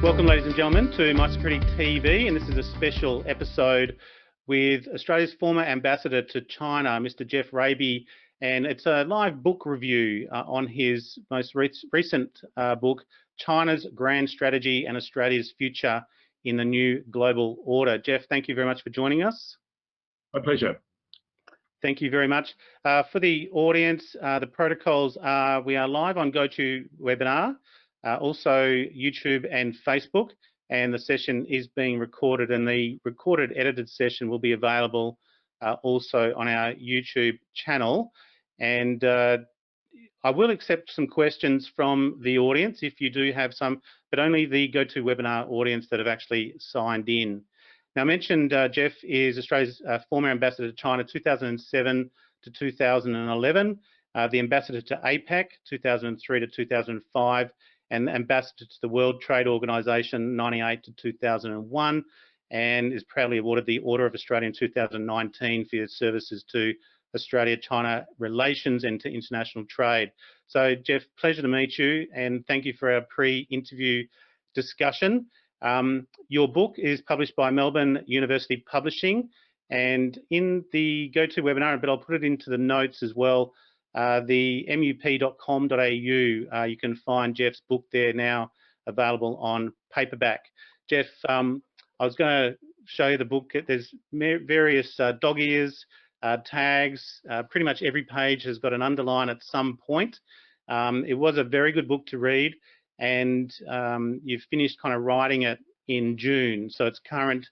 Welcome, ladies and gentlemen, to My Security TV, and this is a special episode with Australia's former ambassador to China, Mr. Geoff Raby, and it's a live book review on his most recent book, China's Grand Strategy and Australia's Future in the New Global Order. Geoff, thank you very much for joining us. My pleasure. Thank you very much. For the audience, the protocols are we are live on GoToWebinar, also YouTube and Facebook, and the session is being recorded, and the recorded edited session will be available also on our YouTube channel. And I will accept some questions from the audience if you do have some, but only the GoToWebinar audience that have actually signed in. Now, I mentioned Geoff is Australia's former ambassador to China 2007 to 2011, the ambassador to APEC 2003 to 2005, and ambassador to the World Trade Organization 98 to 2001, and is proudly awarded the Order of Australia in 2019 for his services to Australia-China relations and to international trade. So, Geoff, pleasure to meet you, and thank you for our pre-interview discussion. Your book is published by Melbourne University Publishing, and in the GoToWebinar, but I'll put it into the notes as well, the mup.com.au, you can find Geoff's book there now available on paperback. Geoff, I was going to show you the book. There's various dog ears, tags. Pretty much every page has got an underline at some point. It was a very good book to read, and you've finished kind of writing it in June, so it's current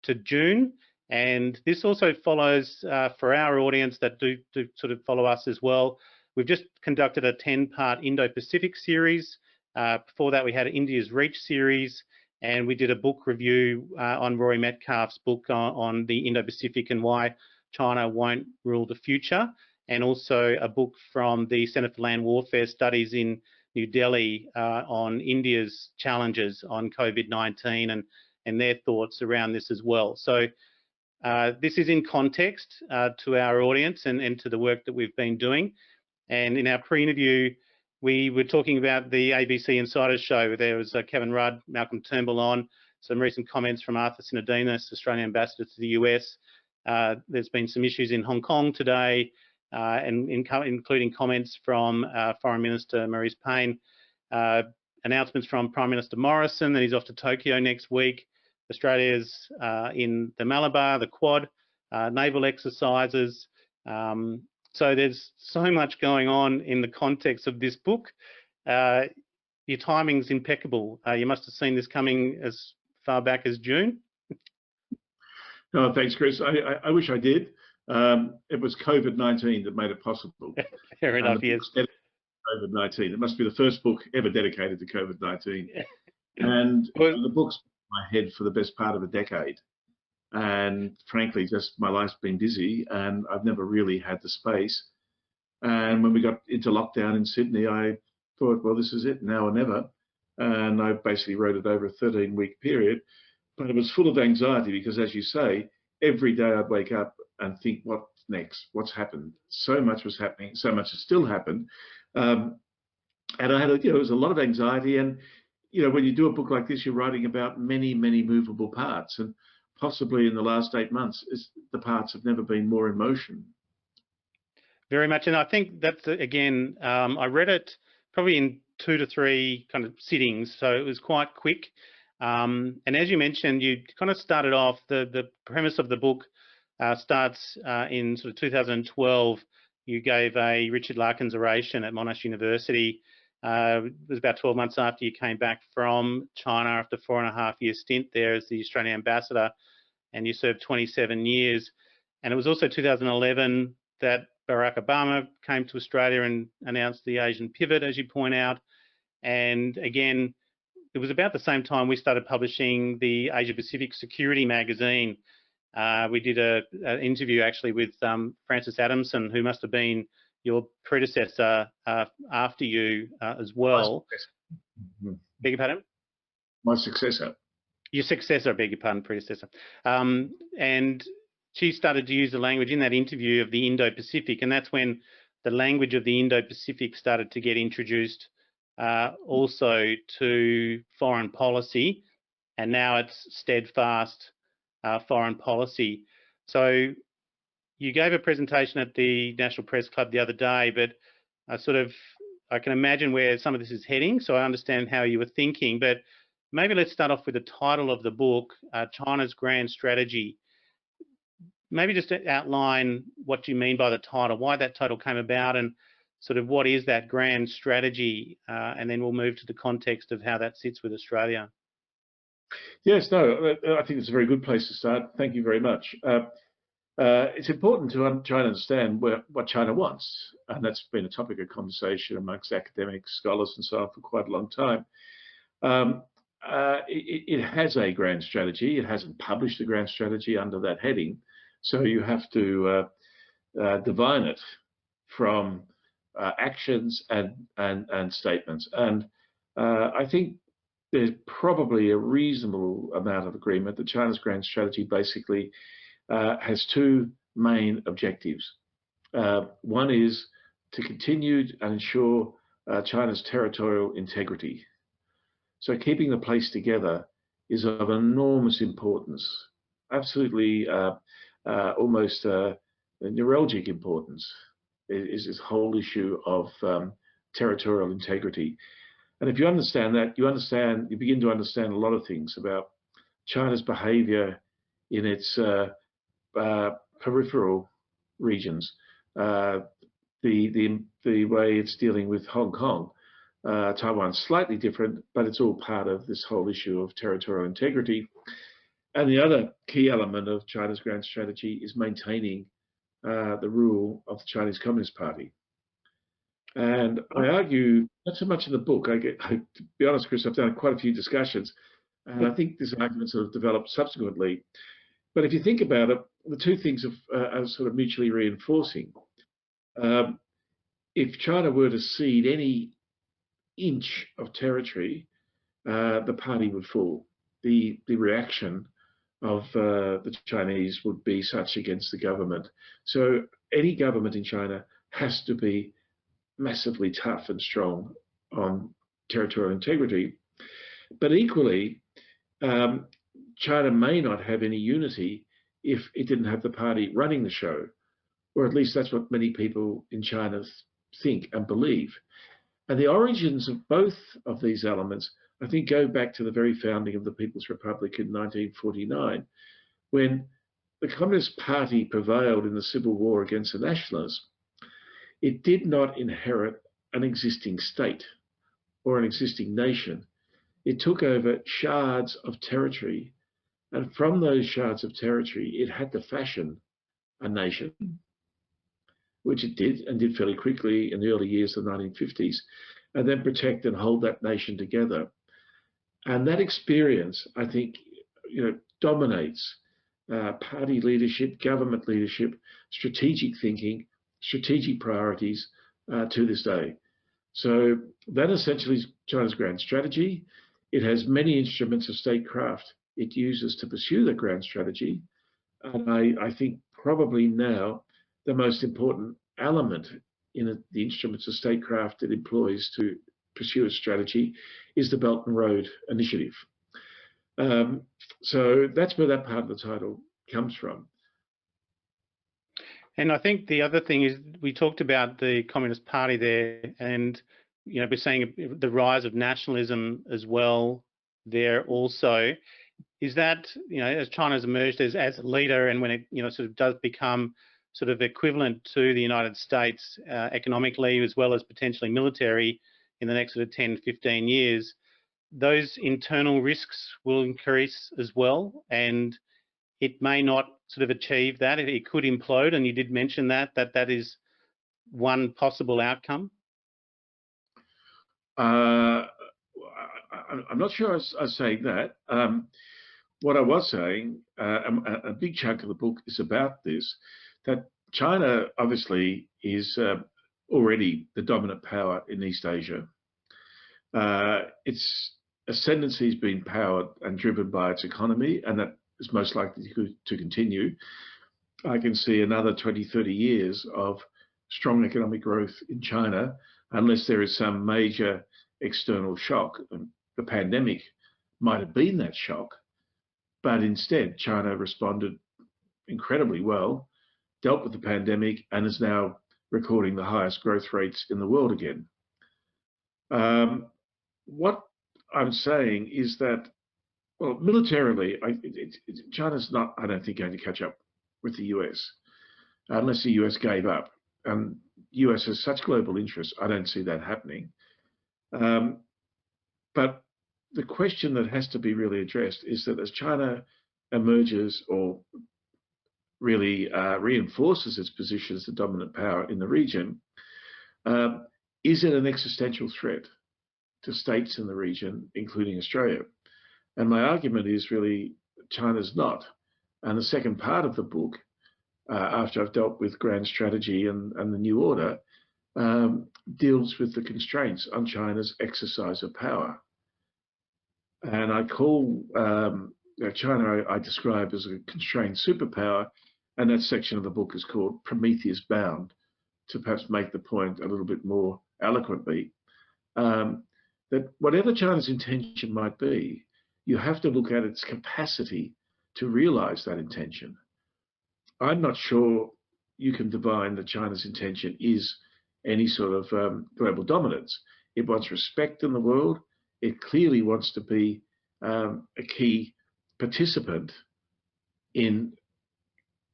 to June. And this also follows, for our audience that do sort of follow us as well, we've just conducted a 10-part Indo-Pacific series. Before that, we had India's Reach series, and we did a book review on Rory Metcalfe's book on the Indo-Pacific and why China won't rule the future, and also a book from the Centre for Land Warfare Studies in New Delhi on India's challenges on COVID-19 and their thoughts around this as well. So this is in context to our audience and to the work that we've been doing. And in our pre-interview, we were talking about the ABC Insider Show, where there was Kevin Rudd, Malcolm Turnbull on, some recent comments from Arthur Sinodinos, Australian ambassador to the US. There's been some issues in Hong Kong today, and including comments from Foreign Minister Marise Payne, announcements from Prime Minister Morrison that he's off to Tokyo next week. Australia's in the Malabar, the Quad, naval exercises. So there's so much going on in the context of this book. Your timing's impeccable. You must have seen this coming as far back as June. No, thanks, Chris. I wish I did. It was COVID-19 that made it possible. Fair enough, yes. COVID-19. It must be the first book ever dedicated to COVID-19. And the book's in my head for the best part of a decade. And frankly, just my life's been busy and I've never really had the space. And when we got into lockdown in Sydney, I thought, well, this is it, now or never. And I basically wrote it over a 13-week period. But it was full of anxiety because, as you say, every day I'd wake up and think, what's next? What's happened? So much was happening. So much has still happened. And I had, it was a lot of anxiety. And, when you do a book like this, you're writing about many, many movable parts. And possibly in the last 8 months, the parts have never been more in motion. Very much. And I think that's, again, I read it probably in 2 to 3 kind of sittings. So it was quite quick. And as you mentioned, you kind of started off, the premise of the book starts in sort of 2012. You gave a Richard Larkins oration at Monash University. It was about 12 months after you came back from China after 4.5-year stint there as the Australian ambassador, and you served 27 years. And it was also 2011 that Barack Obama came to Australia and announced the Asian pivot, as you point out. And again, it was about the same time we started publishing the Asia Pacific Security magazine. We did an interview actually with Francis Adamson, who must have been your predecessor after you as well. Beg your pardon? My successor. Your successor, beg your pardon, predecessor. And she started to use the language in that interview of the Indo-Pacific, and that's when the language of the Indo-Pacific started to get introduced also to foreign policy, and now it's steadfast foreign policy. So you gave a presentation at the National Press Club the other day, but I can imagine where some of this is heading, so I understand how you were thinking, but maybe let's start off with the title of the book, China's Grand Strategy. Maybe just to outline what you mean by the title, why that title came about, and sort of what is that grand strategy, and then we'll move to the context of how that sits with Australia. Yes, no, I think it's a very good place to start. Thank you very much. It's important to try and understand what China wants, and that's been a topic of conversation amongst academics, scholars, and so on for quite a long time. It has a grand strategy. It hasn't published a grand strategy under that heading, so you have to divine it from actions and statements. And I think there's probably a reasonable amount of agreement that China's grand strategy basically has two main objectives. One is to continue and ensure China's territorial integrity. So keeping the place together is of enormous importance, absolutely almost neuralgic importance, is this whole issue of territorial integrity. And if you understand that, you begin to understand a lot of things about China's behavior in its peripheral regions, the way it's dealing with Hong Kong. Taiwan's slightly different, but it's all part of this whole issue of territorial integrity. And the other key element of China's grand strategy is maintaining the rule of the Chinese Communist Party. And I argue, not so much in the book, to be honest, Chris, I've done quite a few discussions, and I think this argument sort of developed subsequently. But if you think about it, the two things are sort of mutually reinforcing. If China were to cede any inch of territory, the party would fall. The reaction of the Chinese would be such against the government. So any government in China has to be massively tough and strong on territorial integrity. But equally, China may not have any unity if it didn't have the party running the show, or at least that's what many people in China think and believe. And the origins of both of these elements, I think, go back to the very founding of the People's Republic in 1949, when the Communist Party prevailed in the civil war against the nationalists. It did not inherit an existing state or an existing nation. It took over shards of territory, and from those shards of territory, it had to fashion a nation, which it did, and did fairly quickly in the early years of the 1950s, and then protect and hold that nation together. And that experience, I think, dominates party leadership, government leadership, strategic thinking, strategic priorities to this day. So that essentially is China's grand strategy. It has many instruments of statecraft it uses to pursue the grand strategy. And I think probably now the most important element in the instruments of statecraft it employs to pursue its strategy is the Belt and Road Initiative. So that's where that part of the title comes from. And I think the other thing is we talked about the Communist Party there, and we're seeing the rise of nationalism as well there also. Is that as China's emerged as a leader, and when it sort of does become sort of equivalent to the United States economically as well as potentially military in the next sort of 10, 15 years, those internal risks will increase as well, and it may not sort of achieve that. It could implode, and you did mention that is one possible outcome. I'm not sure I was saying that. What I was saying, a big chunk of the book is about this, that China obviously is already the dominant power in East Asia. Its ascendancy has been powered and driven by its economy, and that is most likely to continue. I can see another 20, 30 years of strong economic growth in China, unless there is some major external shock. And the pandemic might have been that shock, but instead China responded incredibly well, dealt with the pandemic, and is now recording the highest growth rates in the world again. What I'm saying is that, well, militarily, China's not, I don't think, going to catch up with the US unless the US gave up. And US has such global interests, I don't see that happening. But the question that has to be really addressed is that as China emerges or really reinforces its position as the dominant power in the region, is it an existential threat to states in the region, including Australia? And my argument is really China's not. And the second part of the book, after I've dealt with grand strategy and the new order, deals with the constraints on China's exercise of power. And I call China, I describe as a constrained superpower, and that section of the book is called Prometheus Bound, to perhaps make the point a little bit more eloquently, that whatever China's intention might be, you have to look at its capacity to realize that intention. I'm not sure you can divine that China's intention is any sort of global dominance. It wants respect in the world. It clearly wants to be a key participant in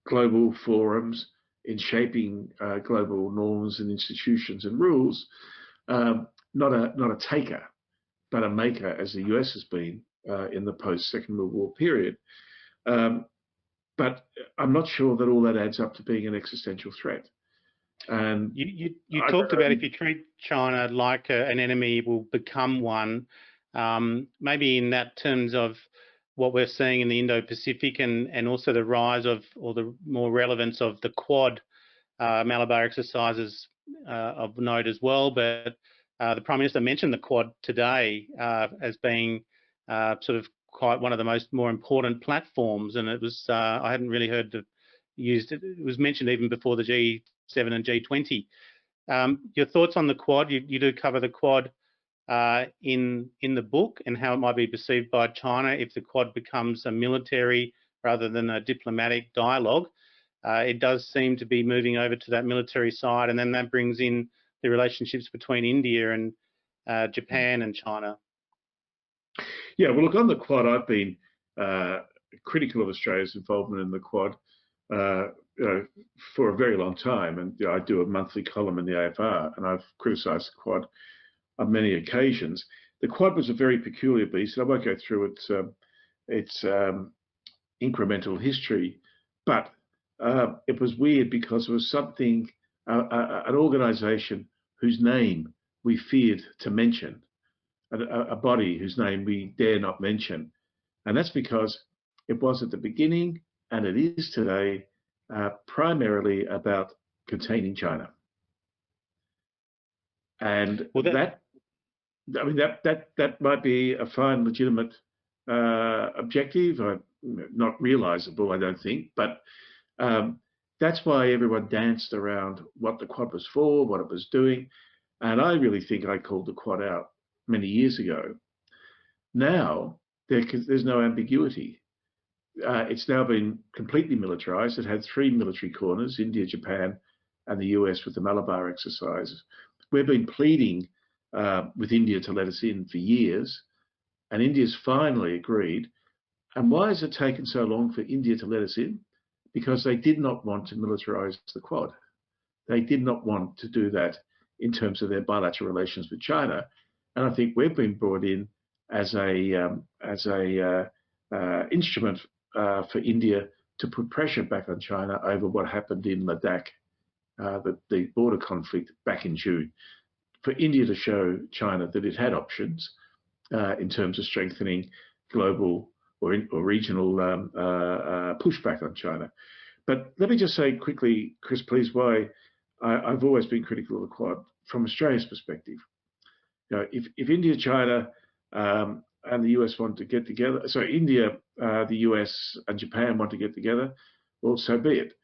global forums, in shaping global norms and institutions and rules, not a taker, but a maker, as the US has been in the post-Second World War period. But I'm not sure that all that adds up to being an existential threat. And you talked about if you treat China like an enemy, it will become one. Maybe in that terms of what we're seeing in the Indo-Pacific and also the rise of, or the more relevance of, the Quad Malabar exercises of note as well. But the Prime Minister mentioned the Quad today as being sort of quite one of the more important platforms, and it was I hadn't really heard it used. It was mentioned even before the G7 and G20. Your thoughts on the Quad? You do cover the Quad in the book, and how it might be perceived by China if the Quad becomes a military rather than a diplomatic dialogue. It does seem to be moving over to that military side, and then that brings in the relationships between India and Japan and China. Yeah, well, look, on the Quad, I've been critical of Australia's involvement in the Quad for a very long time. And I do a monthly column in the AFR, and I've criticised the Quad on many occasions. The Quad was a very peculiar beast, and I won't go through its incremental history, but it was weird because it was something, an organisation whose name we feared to mention, a body whose name we dare not mention. And that's because it was at the beginning, and it is today, primarily about containing China. And well, that might be a fine, legitimate objective, not realizable, I don't think, but that's why everyone danced around what the Quad was for, what it was doing. And I really think I called the Quad out many years ago. Now, there's no ambiguity. It's now been completely militarized. It had 3 military corners, India, Japan, and the US with the Malabar exercises. We've been pleading with India to let us in for years, and India's finally agreed. And why has it taken so long for India to let us in? Because they did not want to militarize the Quad. They did not want to do that in terms of their bilateral relations with China. And I think we've been brought in as a instrument for India to put pressure back on China over what happened in Ladakh, the border conflict back in June, for India to show China that it had options in terms of strengthening global or regional pushback on China. But let me just say quickly, Chris, please, why I've always been critical of the Quad from Australia's perspective. If India, China, and the US want to get together, so India, the US, and Japan want to get together, well, so be it.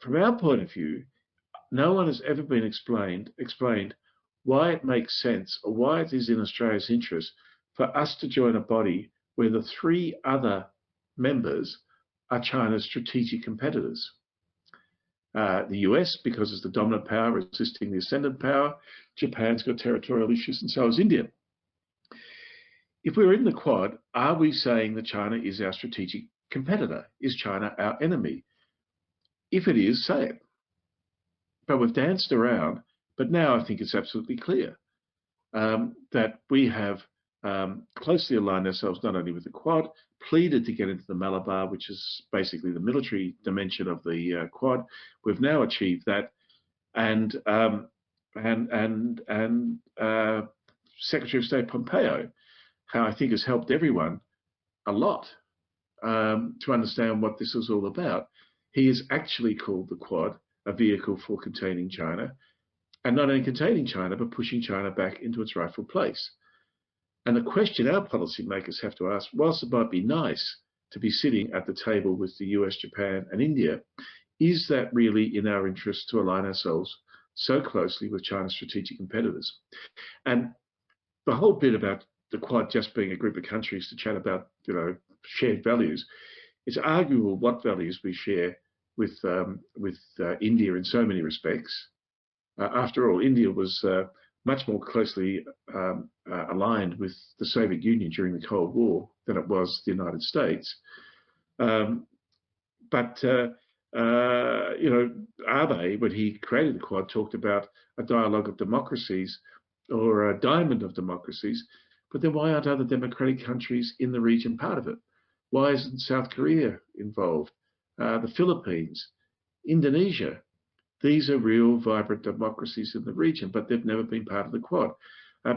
From our point of view, no one has ever been explained why it makes sense or why it is in Australia's interest for us to join a body where the three other members are China's strategic competitors. The US, because it's the dominant power resisting the ascendant power. Japan's got territorial issues, and so is India. If we're in the Quad, are we saying that China is our strategic competitor? Is China our enemy? If it is, say it. But we've danced around, but now I think it's absolutely clear that we have closely aligned ourselves not only with the Quad, pleaded to get into the Malabar, which is basically the military dimension of the Quad. We've now achieved that, and Secretary of State Pompeo, how I think has helped everyone a lot to understand what this is all about. He has actually called the Quad a vehicle for containing China, and not only containing China, but pushing China back into its rightful place. And the question our policymakers have to ask, whilst it might be nice to be sitting at the table with the US, Japan, and India, is that really in our interest to align ourselves so closely with China's strategic competitors? And the whole bit about the Quad just being a group of countries to chat about, shared values, it's arguable what values we share with India in so many respects. After all, India was much more closely aligned with the Soviet Union during the Cold War than it was the United States. Abe, when he created the Quad, talked about a dialogue of democracies or a diamond of democracies. But then why aren't other democratic countries in the region part of it? Why isn't South Korea involved? The Philippines, Indonesia? These are real vibrant democracies in the region, but they've never been part of the Quad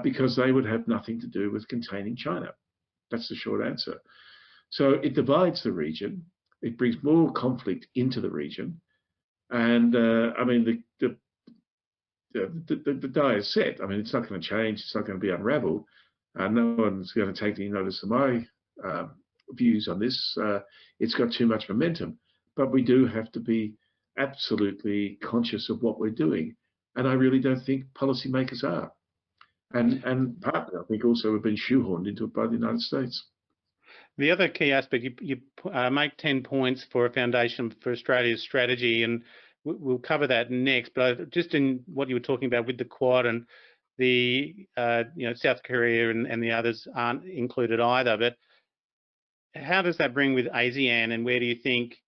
because they would have nothing to do with containing China. That's the short answer. So it divides the region. It brings more conflict into the region. And the die is set. I mean, it's not going to change. It's not going to be unraveled. No one's going to take any notice of my views on this. It's got too much momentum. But we do have to be absolutely conscious of what we're doing. And I really don't think policymakers are. And partly, I think also we've been shoehorned into it by the United States. The other key aspect, you make 10 points for a foundation for Australia's strategy, and we'll cover that next. But just in what you were talking about with the Quad and the South Korea and the others aren't included either. But how does that bring with ASEAN, and where do you think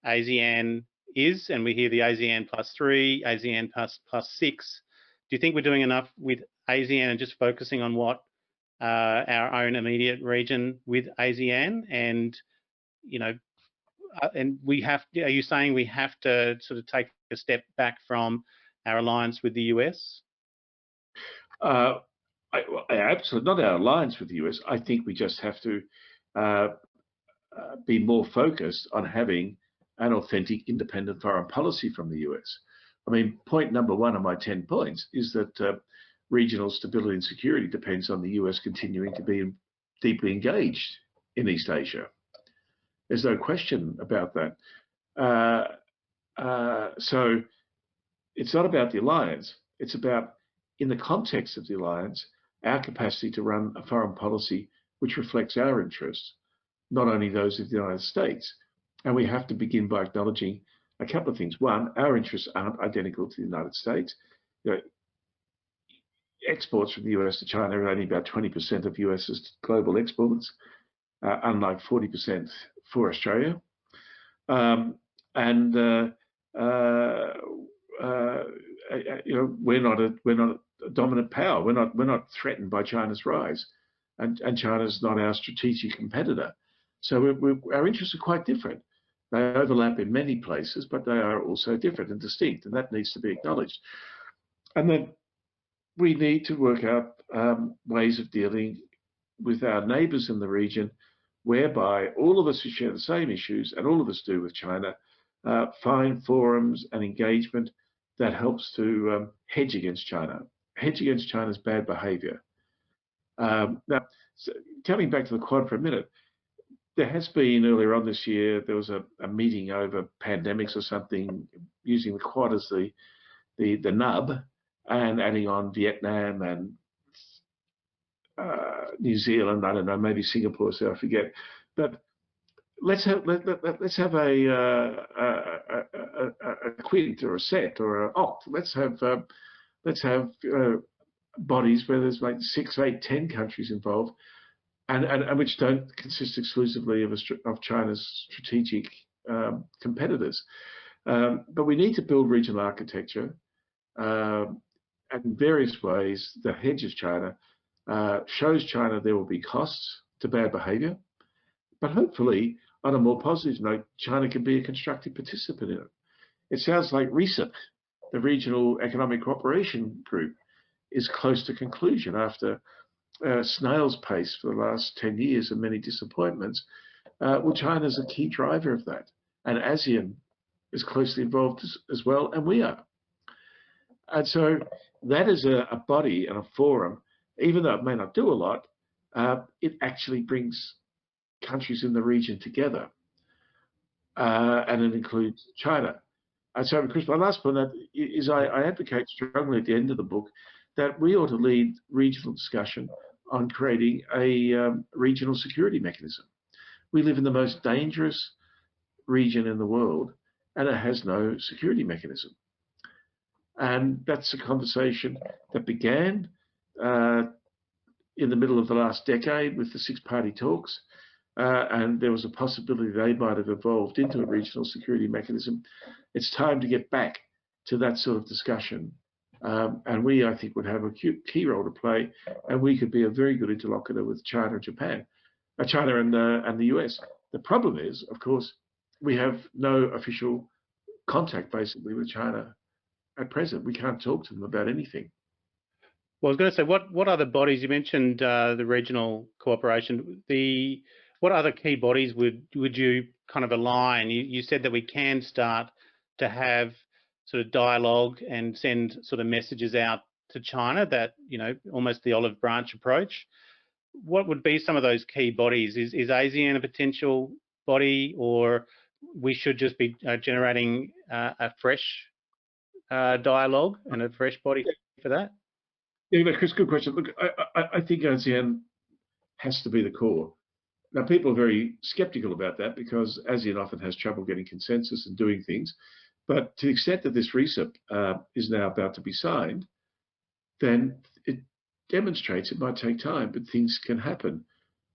ASEAN is? And we hear the ASEAN +3, ASEAN +6. Do you think we're doing enough with ASEAN and just focusing on what our own immediate region with ASEAN? And and we have. Are you saying we have to sort of take a step back from our alliance with the US? Absolutely not our alliance with the US. I think we just have to be more focused on having an authentic independent foreign policy from the US. I mean, point number one of my 10 points is that regional stability and security depends on the US continuing to be deeply engaged in East Asia. There's no question about that. So it's not about the alliance. It's about, in the context of the alliance, our capacity to run a foreign policy which reflects our interests, not only those of the United States. And we have to begin by acknowledging a couple of things. One, our interests aren't identical to the United States. Exports from the US to China are only about 20% of US's global exports, unlike 40% for Australia. We're not a dominant power. We're not threatened by China's rise, and China's not our strategic competitor. So our interests are quite different. They overlap in many places, but they are also different and distinct, and that needs to be acknowledged. And then we need to work out ways of dealing with our neighbours in the region, whereby all of us who share the same issues, and all of us do with China, find forums and engagement that helps to hedge against China, hedge against China's bad behaviour. Now, so coming back to the Quad for a minute, there has been earlier on this year, there was a meeting over pandemics or something, using the Quad as the nub. and adding on Vietnam and New Zealand, I don't know, maybe Singapore, so I forget. But let's have a quint or a set or an oct. Let's have bodies where there's like 6, 8, 10 countries involved, and which don't consist exclusively of China's strategic competitors. But we need to build regional architecture in various ways that hedges China, shows China there will be costs to bad behavior, but hopefully, on a more positive note, China can be a constructive participant in it. It sounds like RCEP, the Regional Economic Cooperation Group, is close to conclusion after snail's pace for the last 10 years and many disappointments. Well, China's a key driver of that, and ASEAN is closely involved as well, and we are. And so that is a body and a forum, even though it may not do a lot, it actually brings countries in the region together, and it includes China. And so, Chris, my last point is I advocate strongly at the end of the book that we ought to lead regional discussion on creating a regional security mechanism. We live in the most dangerous region in the world, and it has no security mechanism. And that's a conversation that began in the middle of the last decade with the six-party talks, and there was a possibility they might have evolved into a regional security mechanism. It's time to get back to that sort of discussion, and we, I think, would have a key role to play, and we could be a very good interlocutor with China and Japan, China and the US. The problem is, of course, we have no official contact basically with China at present. We can't talk to them about anything. Well, I was going to say, what other bodies, you mentioned the regional cooperation, what other key bodies would you kind of align? You said that we can start to have sort of dialogue and send sort of messages out to China, that, you know, almost the olive branch approach. What would be some of those key bodies? Is ASEAN a potential body, or we should just be generating a fresh dialogue and a fresh body for that? Yeah, Chris, good question. Look, I think ASEAN has to be the core. Now, people are very skeptical about that because ASEAN often has trouble getting consensus and doing things. But to the extent that this RCEP is now about to be signed, then it demonstrates, it might take time, but things can happen.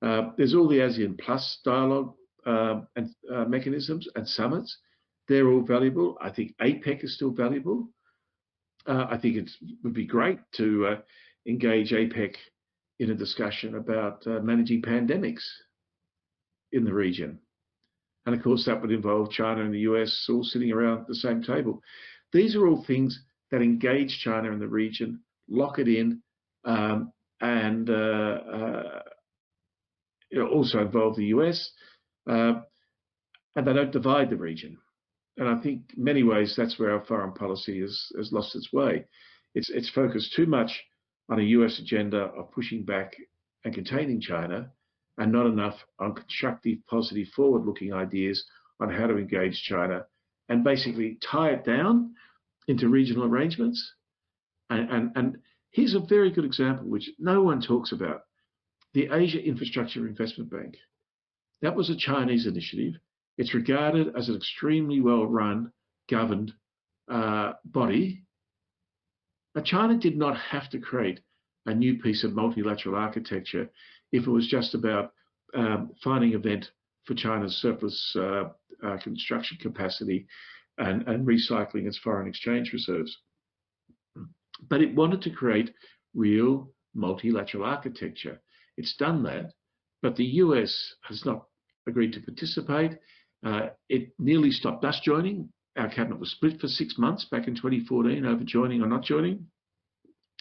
There's all the ASEAN Plus dialogue and mechanisms and summits. They're all valuable. I think APEC is still valuable. I think it would be great to engage APEC in a discussion about managing pandemics in the region. And of course, that would involve China and the US all sitting around the same table. These are all things that engage China in the region, lock it in, and also involve the US, and they don't divide the region. And I think in many ways that's where our foreign policy has lost its way. It's focused too much on a US agenda of pushing back and containing China, and not enough on constructive, positive, forward-looking ideas on how to engage China and basically tie it down into regional arrangements. And here's a very good example, which no one talks about: the Asia Infrastructure Investment Bank. That was a Chinese initiative. It's regarded as an extremely well-run, governed body. But China did not have to create a new piece of multilateral architecture if it was just about finding a vent for China's surplus construction capacity and recycling its foreign exchange reserves. But it wanted to create real multilateral architecture. It's done that, but the US has not agreed to participate. It nearly stopped us joining. Our cabinet was split for 6 months back in 2014 over joining or not joining.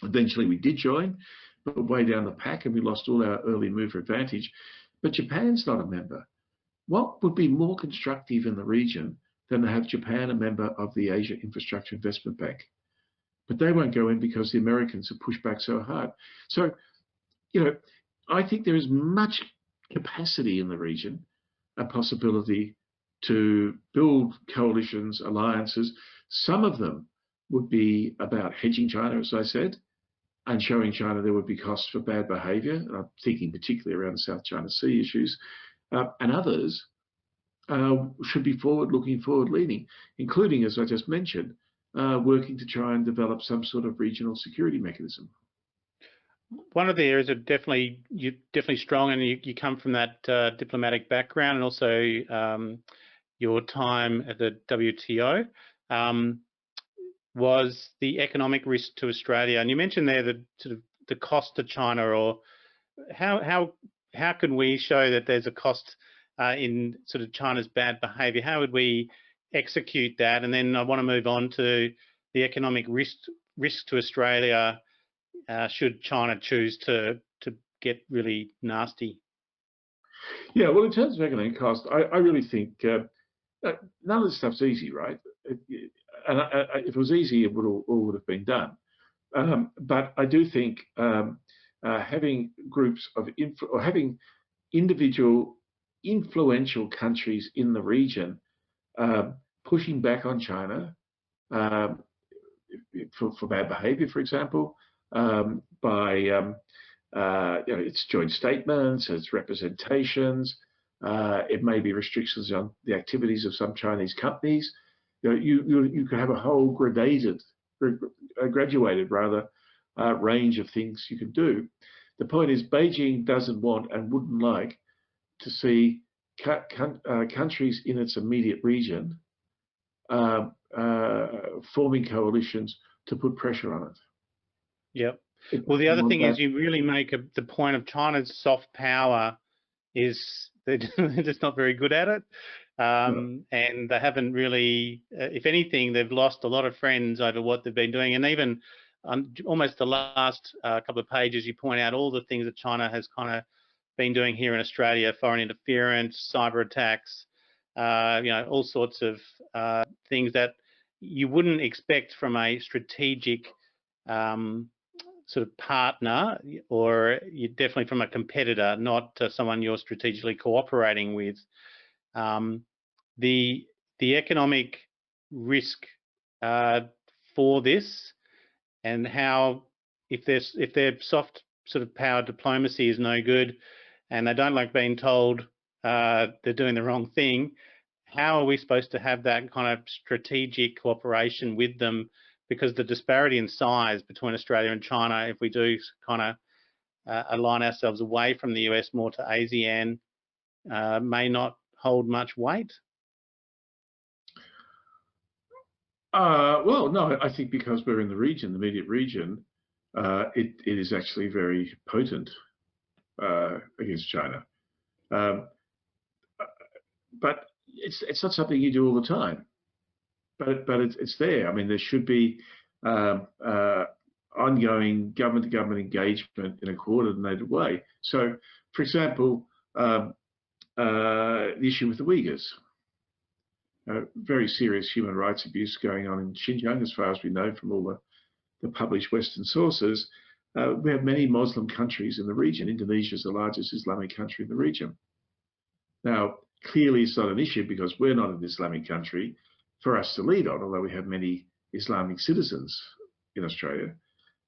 Eventually we did join, but way down the pack, and we lost all our early mover advantage. But Japan's not a member. What would be more constructive in the region than to have Japan a member of the Asia Infrastructure Investment Bank? But they won't go in because the Americans have pushed back so hard. So, I think there is much capacity in the region, a possibility to build coalitions, alliances. Some of them would be about hedging China, as I said, and showing China there would be costs for bad behaviour. And I'm thinking particularly around the South China Sea issues. And others should be forward-looking, forward-leaning, including, as I just mentioned, working to try and develop some sort of regional security mechanism. One of the areas that you're definitely strong, and you come from that diplomatic background, and also your time at the WTO, was the economic risk to Australia. And you mentioned there the sort of the cost to China, or how can we show that there's a cost in sort of China's bad behaviour? How would we execute that? And then I want to move on to the economic risk to Australia should China choose to get really nasty. Yeah, well, in terms of economic cost, I really think none of this stuff's easy, right? And if it was easy, it all would have been done. But I do think having groups of or having individual influential countries in the region pushing back on China for bad behaviour, for example, by its joint statements, its representations. It may be restrictions on the activities of some Chinese companies. You could have a whole graduated range of things you could do. The point is, Beijing doesn't want and wouldn't like to see countries in its immediate region forming coalitions to put pressure on it. Yep. Well, the other thing is, you really make the point of China's soft power is they're just not very good at it. And they haven't really, if anything, they've lost a lot of friends over what they've been doing. And even almost the last couple of pages, you point out all the things that China has kind of been doing here in Australia: foreign interference, cyber attacks, all sorts of things that you wouldn't expect from a strategic sort of partner, or you're definitely from a competitor, not someone you're strategically cooperating with. The economic risk for this, and how if their soft sort of power diplomacy is no good, and they don't like being told they're doing the wrong thing, how are we supposed to have that kind of strategic cooperation with them? Because the disparity in size between Australia and China, if we do kind of align ourselves away from the US more to ASEAN, may not hold much weight. Well, no, I think because we're in the region, the immediate region, it is actually very potent against China. But it's not something you do all the time. But it's there. I mean, there should be ongoing government-to-government engagement in a coordinated way. So, for example, the issue with the Uyghurs. Very serious human rights abuse going on in Xinjiang, as far as we know from all the published Western sources. We have many Muslim countries in the region. Indonesia is the largest Islamic country in the region. Now, clearly it's not an issue because we're not an Islamic country for us to lead on, although we have many Islamic citizens in Australia.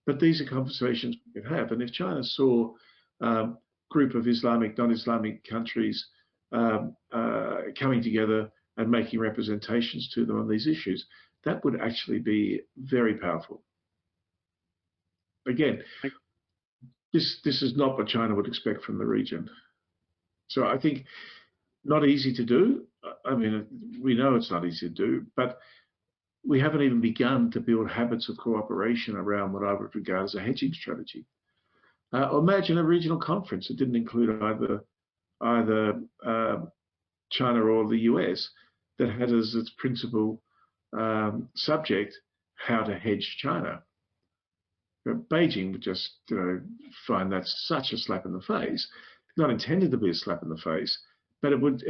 But these are conversations we could have. And if China saw a group of Islamic, non-Islamic countries coming together and making representations to them on these issues, that would actually be very powerful. Again, this is not what China would expect from the region. So I think not easy to do. I mean, we know it's not easy to do, but we haven't even begun to build habits of cooperation around what I would regard as a hedging strategy. Or imagine a regional conference that didn't include either China or the US, that had as its principal subject how to hedge China. Beijing would just find that such a slap in the face, not intended to be a slap in the face, but it would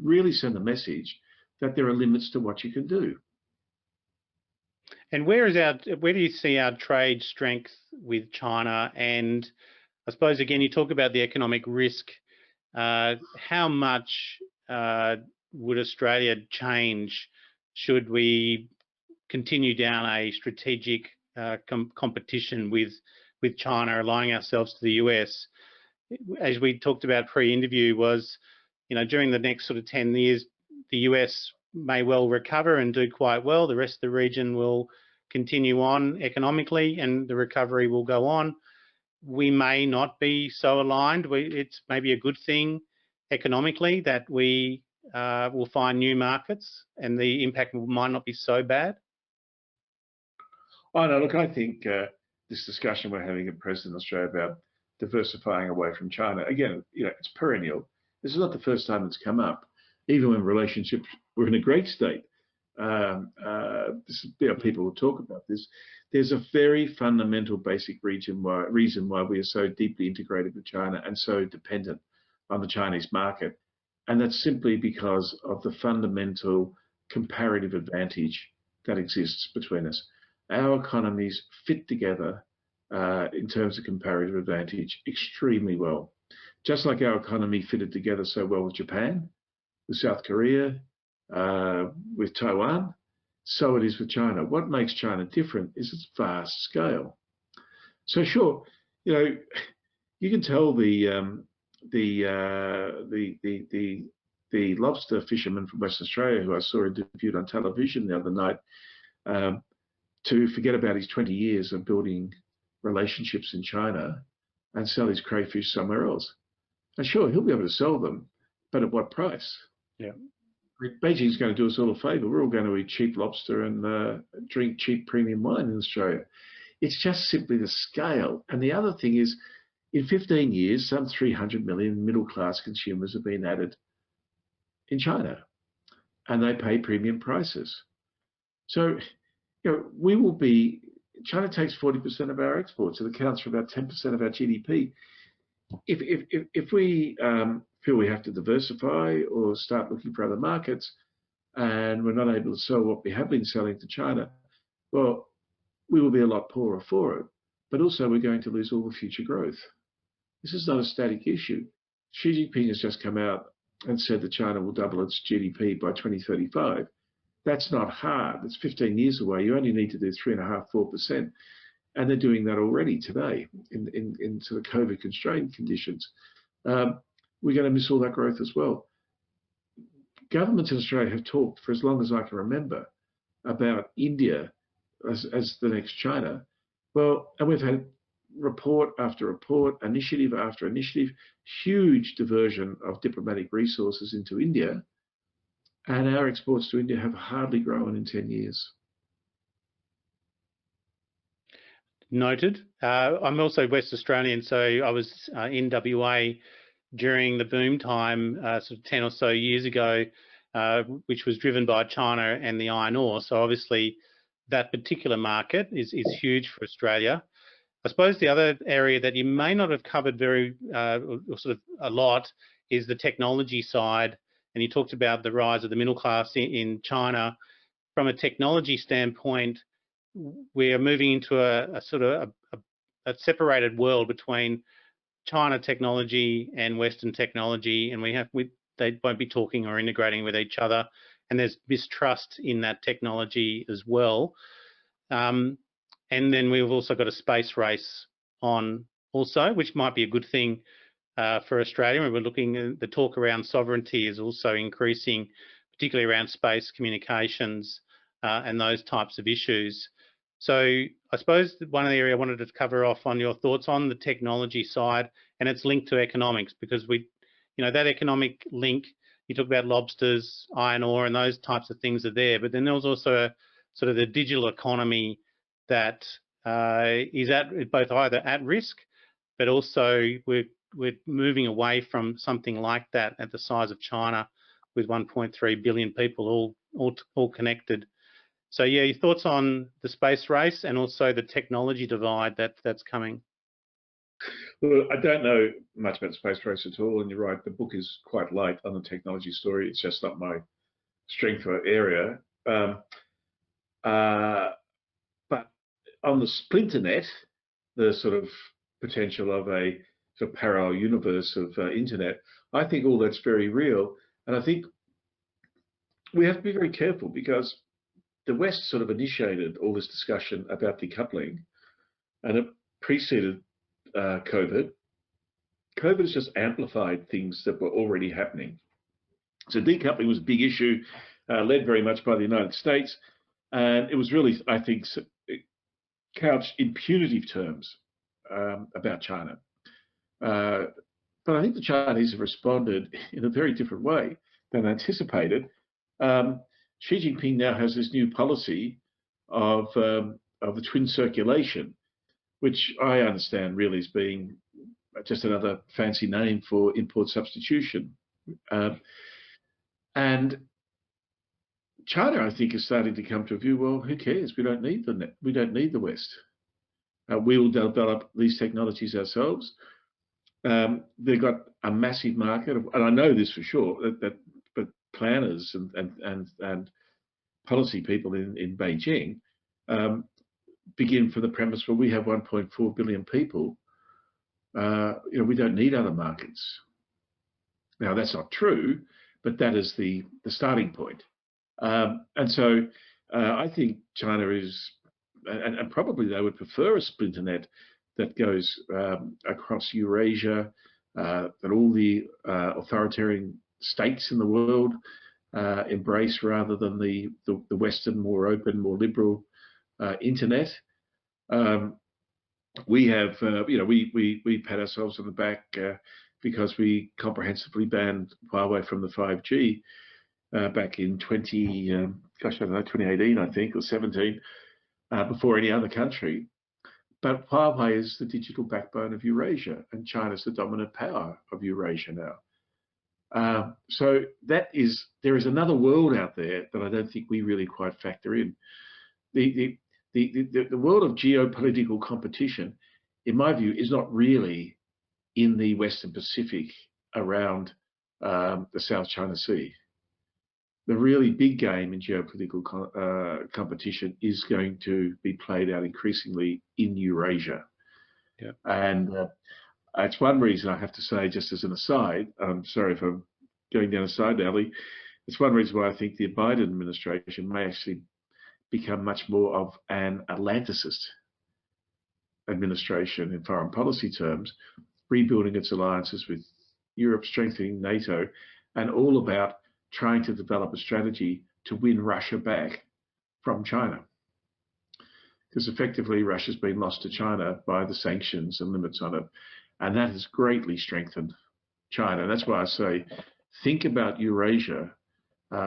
really send a message that there are limits to what you can do. And where do you see our trade strength with China? And I suppose, again, you talk about the economic risk. How much would Australia change should we continue down a strategic competition with China, aligning ourselves to the US. As we talked about pre-interview, was, during the next sort of 10 years, the US may well recover and do quite well. The rest of the region will continue on economically and the recovery will go on. We may not be so aligned. It's maybe a good thing economically that we will find new markets and the impact might not be so bad. Oh, no, look, I think this discussion we're having at present in Australia about diversifying away from China, again, it's perennial. This is not the first time it's come up. Even when relationships were in a great state, people will talk about this. There's a very fundamental basic reason why we are so deeply integrated with China and so dependent on the Chinese market. And that's simply because of the fundamental comparative advantage that exists between us. Our economies fit together in terms of comparative advantage extremely well. Just like our economy fitted together so well with Japan, with South Korea, with Taiwan, so it is with China. What makes China different is its vast scale. So sure, you can tell the lobster fisherman from Western Australia who I saw interviewed on television the other night to forget about his 20 years of building relationships in China and sell his crayfish somewhere else. And sure, he'll be able to sell them, but at what price? Yeah. Beijing's going to do us all a favour. We're all going to eat cheap lobster and drink cheap premium wine in Australia. It's just simply the scale. And the other thing is, in 15 years, some 300 million middle-class consumers have been added in China, and they pay premium prices. So, China takes 40% of our exports. It accounts for about 10% of our GDP. If we feel we have to diversify or start looking for other markets and we're not able to sell what we have been selling to China, well, we will be a lot poorer for it. But also we're going to lose all the future growth. This is not a static issue. Xi Jinping has just come out and said that China will double its GDP by 2035. That's not hard. It's 15 years away. You only need to do 3.5%, 4%. And they're doing that already today in sort of COVID constrained conditions. We're going to miss all that growth as well. Governments in Australia have talked for as long as I can remember about India as the next China. Well, and we've had report after report, initiative after initiative, huge diversion of diplomatic resources into India. And our exports to India have hardly grown in 10 years. Noted. I'm also West Australian, so I was in WA during the boom time, sort of 10 or so years ago, which was driven by China and the iron ore. So obviously that particular market is huge for Australia. I suppose the other area that you may not have covered very or sort of a lot is the technology side. And you talked about the rise of the middle class in China. From a technology standpoint, we are moving into a sort of a separated world between China technology and Western technology, and they won't be talking or integrating with each other, and there's mistrust in that technology as well. And then we've also got a space race on also, which might be a good thing for Australia. We're looking, the talk around sovereignty is also increasing, particularly around space communications and those types of issues. So I suppose one of the areas I wanted to cover off on your thoughts on the technology side, and it's linked to economics, because that economic link, you talk about lobsters, iron ore, and those types of things are there. But then there's also sort of the digital economy that is both either at risk, but also we're moving away from something like that at the size of China, with 1.3 billion people all connected. So yeah, your thoughts on the space race and also the technology divide that's coming? Well, I don't know much about the space race at all, and you're right, the book is quite light on the technology story. It's just not my strength or area. But on the splinternet, the sort of potential of a sort of parallel universe of internet, I think all that's very real. And I think we have to be very careful, because the West sort of initiated all this discussion about decoupling, and it preceded COVID. COVID has just amplified things that were already happening. So decoupling was a big issue, led very much by the United States, and it was really, I think, couched in punitive terms about China. But I think the Chinese have responded in a very different way than anticipated. Xi Jinping now has this new policy of the twin circulation, which I understand really is being just another fancy name for import substitution. And China, I think, is starting to come to a view, well, who cares? We don't need we don't need the West. We will develop these technologies ourselves. They've got a massive market, and I know this for sure, that planners and policy people in Beijing begin from the premise, well, we have 1.4 billion people. We don't need other markets. Now, that's not true, but that is the starting point. And so I think China is, and probably they would prefer a splinter net that goes across Eurasia, that all the authoritarian states in the world embrace, rather than the Western, more open, more liberal internet. We have, we pat ourselves on the back because we comprehensively banned Huawei from the 5G back in 2018, I think, or 17, before any other country. But Huawei is the digital backbone of Eurasia, and China is the dominant power of Eurasia now. So there is another world out there that I don't think we really quite factor in. The world of geopolitical competition, in my view, is not really in the Western Pacific around the South China Sea. The really big game in geopolitical competition is going to be played out increasingly in Eurasia. Yeah. And it's one reason I have to say, just as an aside, I'm sorry if I'm going down a side alley, it's one reason why I think the Biden administration may actually become much more of an Atlanticist administration in foreign policy terms, rebuilding its alliances with Europe, strengthening NATO, and all about trying to develop a strategy to win Russia back from China. Because effectively Russia's been lost to China by the sanctions and limits on it. And that has greatly strengthened China. That's why I say, think about Eurasia,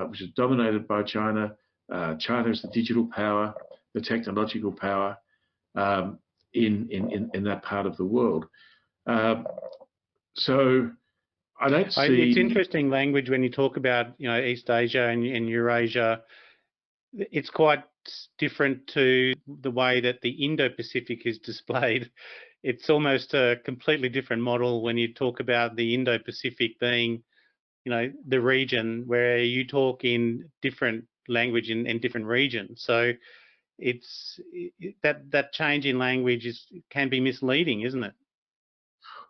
which is dominated by China. China is the digital power, the technological power in that part of the world. So I don't see. It's interesting language when you talk about, East Asia and Eurasia. It's quite different to the way that the Indo-Pacific is displayed. It's almost a completely different model when you talk about the Indo-Pacific being, the region where you talk in different language in different regions. So it's that change in language can be misleading, isn't it?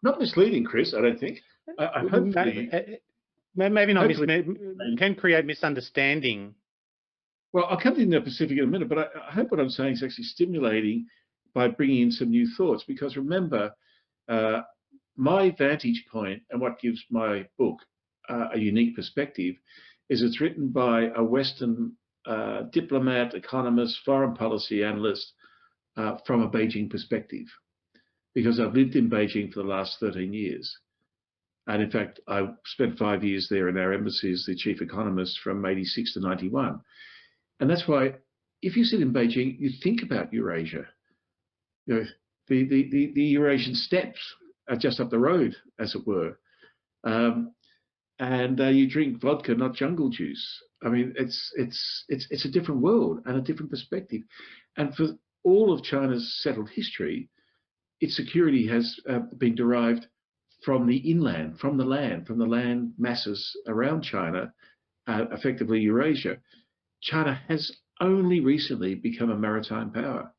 Not misleading, Chris, I don't think. Maybe not. Can create misunderstanding. Well, I'll come to the Pacific in a minute, but I hope what I'm saying is actually stimulating by bringing in some new thoughts. Because remember, my vantage point and what gives my book a unique perspective is it's written by a Western diplomat, economist, foreign policy analyst from a Beijing perspective. Because I've lived in Beijing for the last 13 years. And in fact, I spent 5 years there in our embassy as the chief economist from 86 to 91. And that's why if you sit in Beijing, you think about Eurasia. The Eurasian steppes are just up the road, as it were. And you drink vodka, not jungle juice. I mean, it's a different world and a different perspective. And for all of China's settled history, its security has been derived from the inland, from the land masses around China, effectively Eurasia. China has only recently become a maritime power.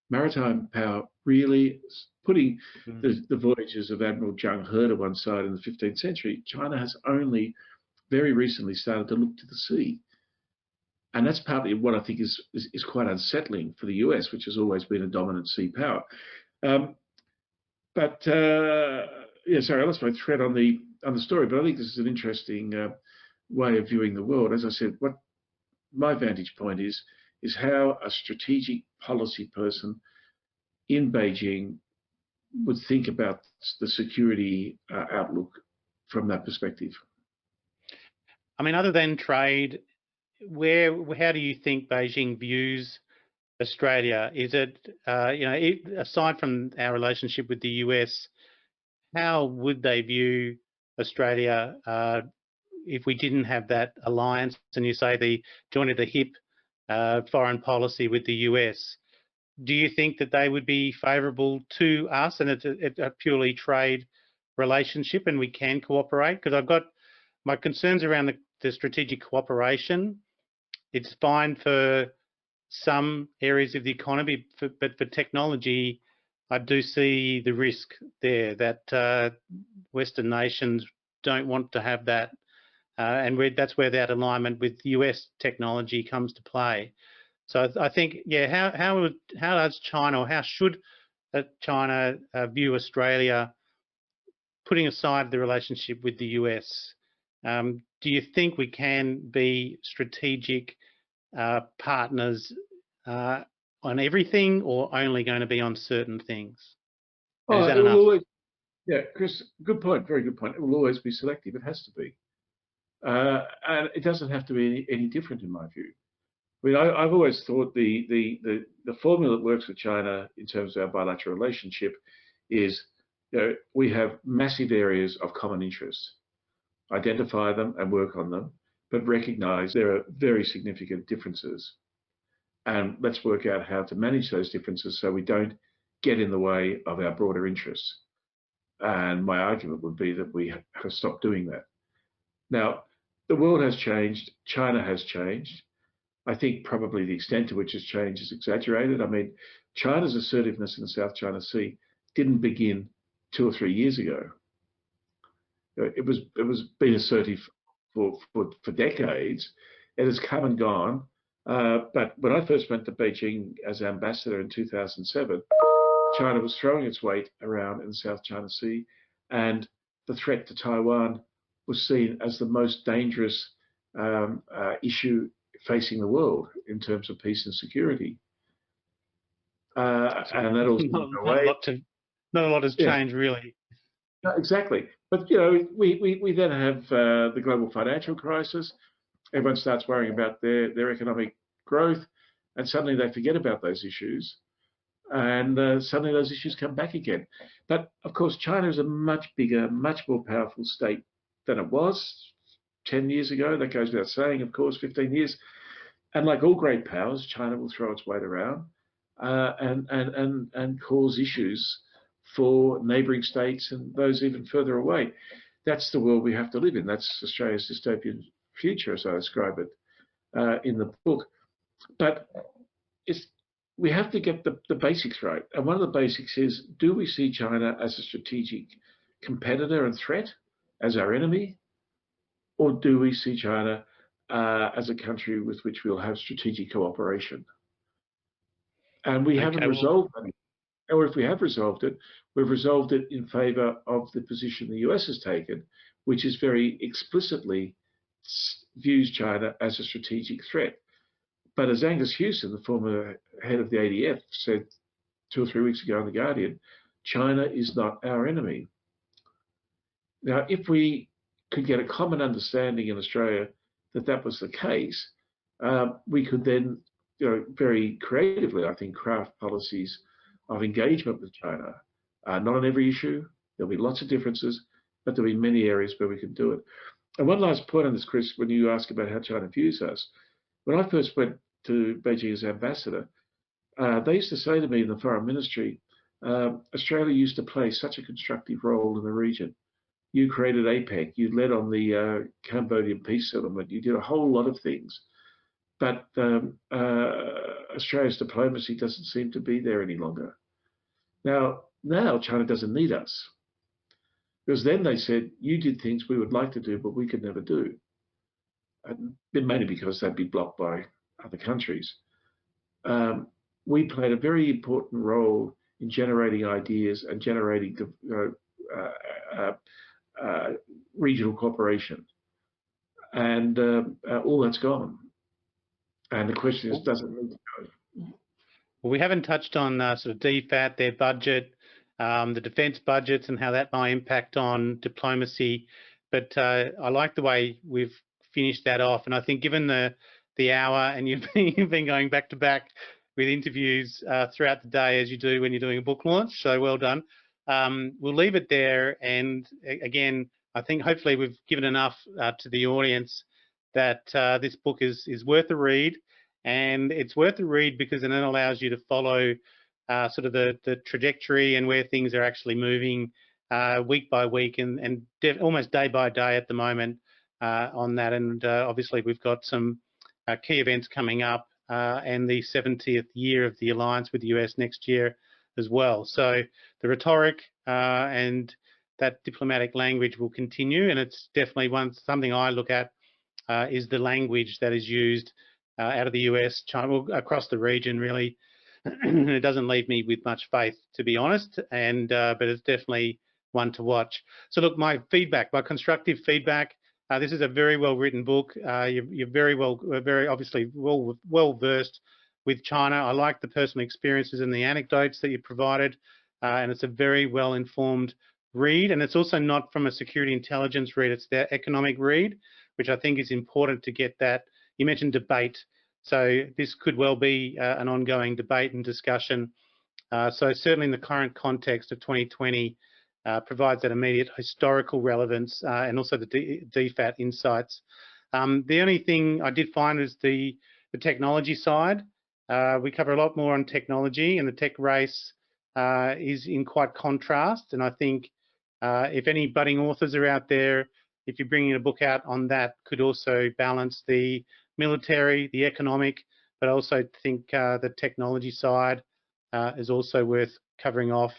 Maritime power really putting the voyages of Admiral Zheng He to one side in the 15th century. China has only very recently started to look to the sea. And that's partly what I think is quite unsettling for the US, which has always been a dominant sea power. Yeah, sorry, I lost my thread on the story, but I think this is an interesting way of viewing the world. As I said, what my vantage point is how a strategic policy person in Beijing would think about the security outlook from that perspective. I mean, other than trade, how do you think Beijing views Australia? Is it, aside from our relationship with the US, how would they view Australia if we didn't have that alliance and you say the joint at the hip foreign policy with the US? Do you think that they would be favourable to us and it's a purely trade relationship and we can cooperate? Because I've got my concerns around the strategic cooperation. It's fine for some areas of the economy, but for technology, I do see the risk there that Western nations don't want to have that, and that's where that alignment with US technology comes to play. So I think, yeah, how does China, or how should China view Australia, putting aside the relationship with the US? Do you think we can be strategic partners on everything, or only going to be on certain things? Oh, is that it will enough? always, yeah, Chris, good point, very good point. It will always be selective. It has to be. And it doesn't have to be any different in my view. I mean, I've always thought the formula that works with China in terms of our bilateral relationship is, we have massive areas of common interest, identify them and work on them, but recognize there are very significant differences. And let's work out how to manage those differences so we don't get in the way of our broader interests. And my argument would be that we have stopped doing that. Now, the world has changed. China has changed. I think probably the extent to which it's changed is exaggerated. I mean, China's assertiveness in the South China Sea didn't begin 2 or 3 years ago. It was been assertive for decades. It has come and gone. But when I first went to Beijing as ambassador in 2007, China was throwing its weight around in the South China Sea, and the threat to Taiwan was seen as the most dangerous issue facing the world in terms of peace and security. And that also not a lot has changed, really. No, exactly. But we then have the global financial crisis. Everyone starts worrying about their economic growth, and suddenly they forget about those issues, and suddenly those issues come back again. But of course, China is a much bigger, much more powerful state than it was 10 years ago. That goes without saying, of course, 15 years. And like all great powers, China will throw its weight around and cause issues for neighbouring states and those even further away. That's the world we have to live in. That's Australia's dystopian future, as I describe it in the book. But we have to get the basics right. And one of the basics is, do we see China as a strategic competitor and threat, as our enemy? Or do we see China as a country with which we'll have strategic cooperation? And we haven't resolved that. Or if we have resolved it, we've resolved it in favour of the position the US has taken, which is very explicitly views China as a strategic threat. But as Angus Hewson, the former head of the ADF, said 2 or 3 weeks ago in The Guardian, China is not our enemy. Now, if we could get a common understanding in Australia that that was the case, we could then, very creatively, I think, craft policies of engagement with China. Not on every issue. There'll be lots of differences, but there'll be many areas where we can do it. And one last point on this, Chris, when you ask about how China views us, when I first went to Beijing as ambassador, they used to say to me in the foreign ministry, Australia used to play such a constructive role in the region. You created APEC, you led on the Cambodian peace settlement, you did a whole lot of things. But Australia's diplomacy doesn't seem to be there any longer. Now China doesn't need us. Because then they said, you did things we would like to do, but we could never do. And mainly because they'd be blocked by other countries, we played a very important role in generating ideas and generating regional cooperation. And all that's gone. And the question is, does it need to go? Well, we haven't touched on sort of DFAT, their budget, the defence budgets, and how that might impact on diplomacy. But I like the way we've finished that off. And I think given the hour, and you've been going back to back with interviews throughout the day, as you do when you're doing a book launch, so well done. We'll leave it there. And again, I think hopefully we've given enough to the audience that this book is worth a read. And it's worth a read because it then allows you to follow sort of the trajectory and where things are actually moving week by week and almost day by day at the moment on that. And obviously we've got some key events coming up and the 70th year of the alliance with the US next year as well. So the rhetoric and that diplomatic language will continue, and it's definitely something I look at is the language that is used out of the US, China, well, across the region really. It doesn't leave me with much faith, to be honest, and but it's definitely one to watch. So look, my feedback, my constructive feedback, this is a very well written book. You're very obviously well versed with China. I like the personal experiences and the anecdotes that you provided, and it's a very well informed read. And it's also not from a security intelligence read, it's their economic read, which I think is important to get that. You mentioned debate, so this could well be an ongoing debate and discussion. So certainly in the current context of 2020, provides that immediate historical relevance and also the DFAT insights. The only thing I did find is the technology side. We cover a lot more on technology, and the tech race is in quite contrast. And I think if any budding authors are out there, if you're bringing a book out on that, could also balance the military, the economic, but also think the technology side is also worth covering off.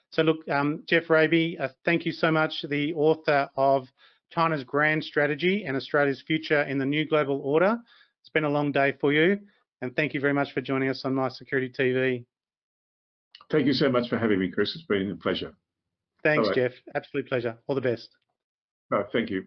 So look, Geoff Raby, thank you so much, the author of China's Grand Strategy and Australia's Future in the New Global Order. It's been a long day for you, and thank you very much for joining us on My Security TV. Thank you so much for having me, Chris. It's been a pleasure. Thanks, Geoff. Absolute pleasure. All the best. Oh, thank you.